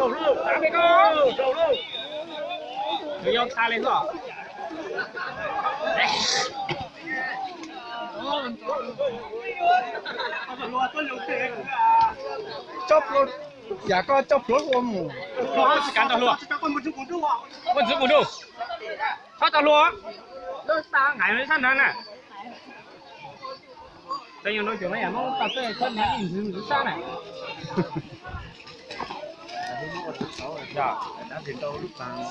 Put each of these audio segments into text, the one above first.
走路，打那个，走路，不要擦那个。chóp luôn, dạ có chóp luôn không? Có chỉ cắn tao luôn. Quân giữ đủ. Thoát tao luôn. Đôi sao ngại mấy thân này. Đây là nói chuyện này nó tập tới thân nó nhìn thứ sao này. Dạ, đã đến đâu lúc sáng.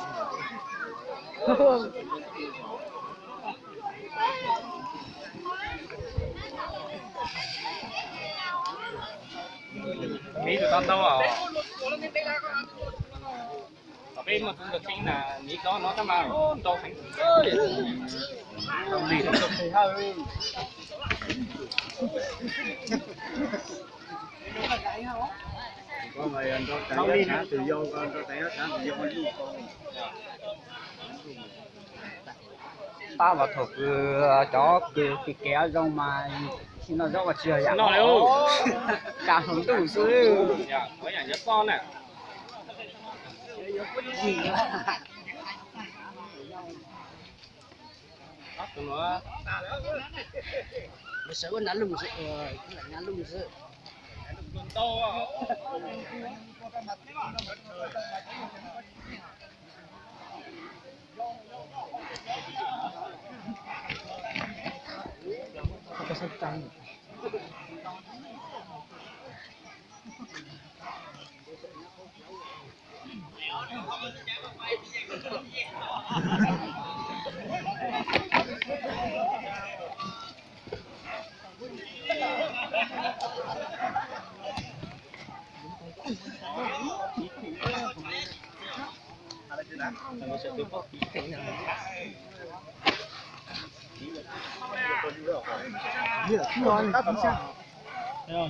Nghĩ tụi tao đâu à? Ở bên mà cũng được chính là nghĩ đó nó tao mà đâu thành ơi. Không gì không được thì hơi. Có người anh có cái cá tự do, con có cái cá tự do luôn. Ta vào thuộc chó cái kéo rong mà khi nó rong vào chiều vậy Nó đâu? cả hứng đủ sư Dạ, có nhà nhớ con này. Đó, tụi nó. nó sợ nó lùng sự nó lùng sự Đường to à. Có sắp trăng.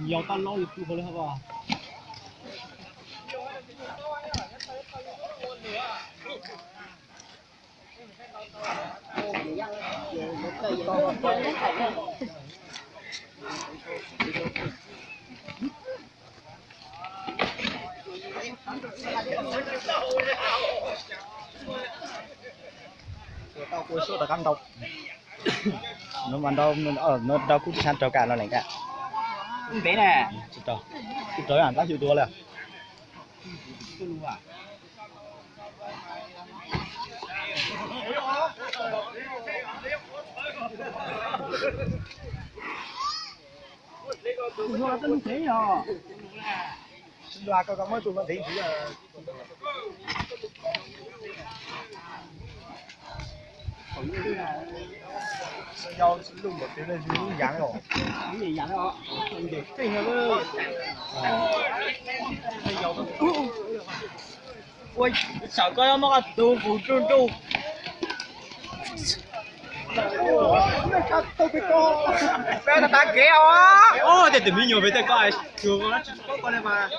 nhiều con lo được thu hồi lên không? Tao cuối số là căng độc. Nó mà đâu nó đâu cũng san trâu cả nó này cả. Bé nè. Chụp trâu. Chụp trâu ăn 80 đô là. nó nó thế rồi Loa có mới tụi nó thấy chỉ là nhau luôn một cái này cũng dạng rồi. cái gì vậy đó Cái này nó ui sợ coi nó có tù phụ trơn tru bé ta kéo á. Ô, để tụi mình nhiều với tay coi. Chưa có nó có con này mà.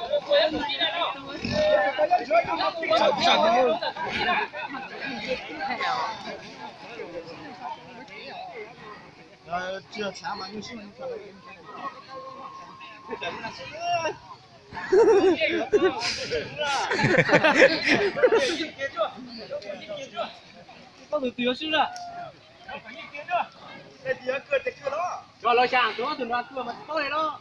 Chưa sáng mà như xin. Có từ tiếng chứ là. Cái gì cưa thì cưa đó. Rồi lôi chàng, chúng nó từ nó cưa mà tôi này đó.